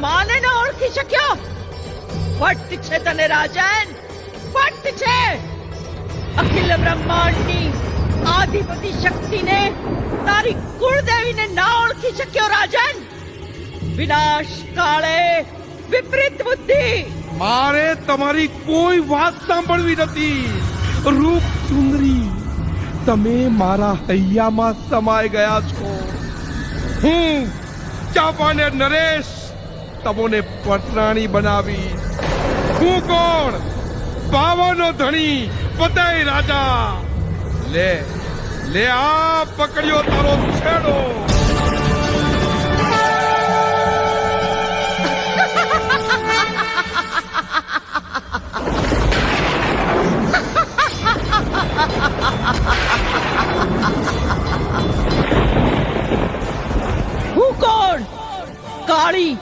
માને ન ઓળખી શક્યો? પટ્ટ છે તને રાજન, પટ્ટ છે. અખિલ બ્રહ્માંડની આધિપતિ શક્તિને તારી કુળદેવીને ના ઓળખી શક્યો રાજન. વિનાશ કાળે વિપરીત બુદ્ધિ. મારે તમારી કોઈ વાત સાંભળવી નથી. રૂપ સુંદરી, તમે મારા હૈયામાં સમાઈ ગયા છો. હું ચાપાને નરેશ તમોને પટરાણી બનાવી. હું કોણ? પાવાનો ધણી, પતાય રાજા. લે લે, આ પકડ્યો તારો છેડો.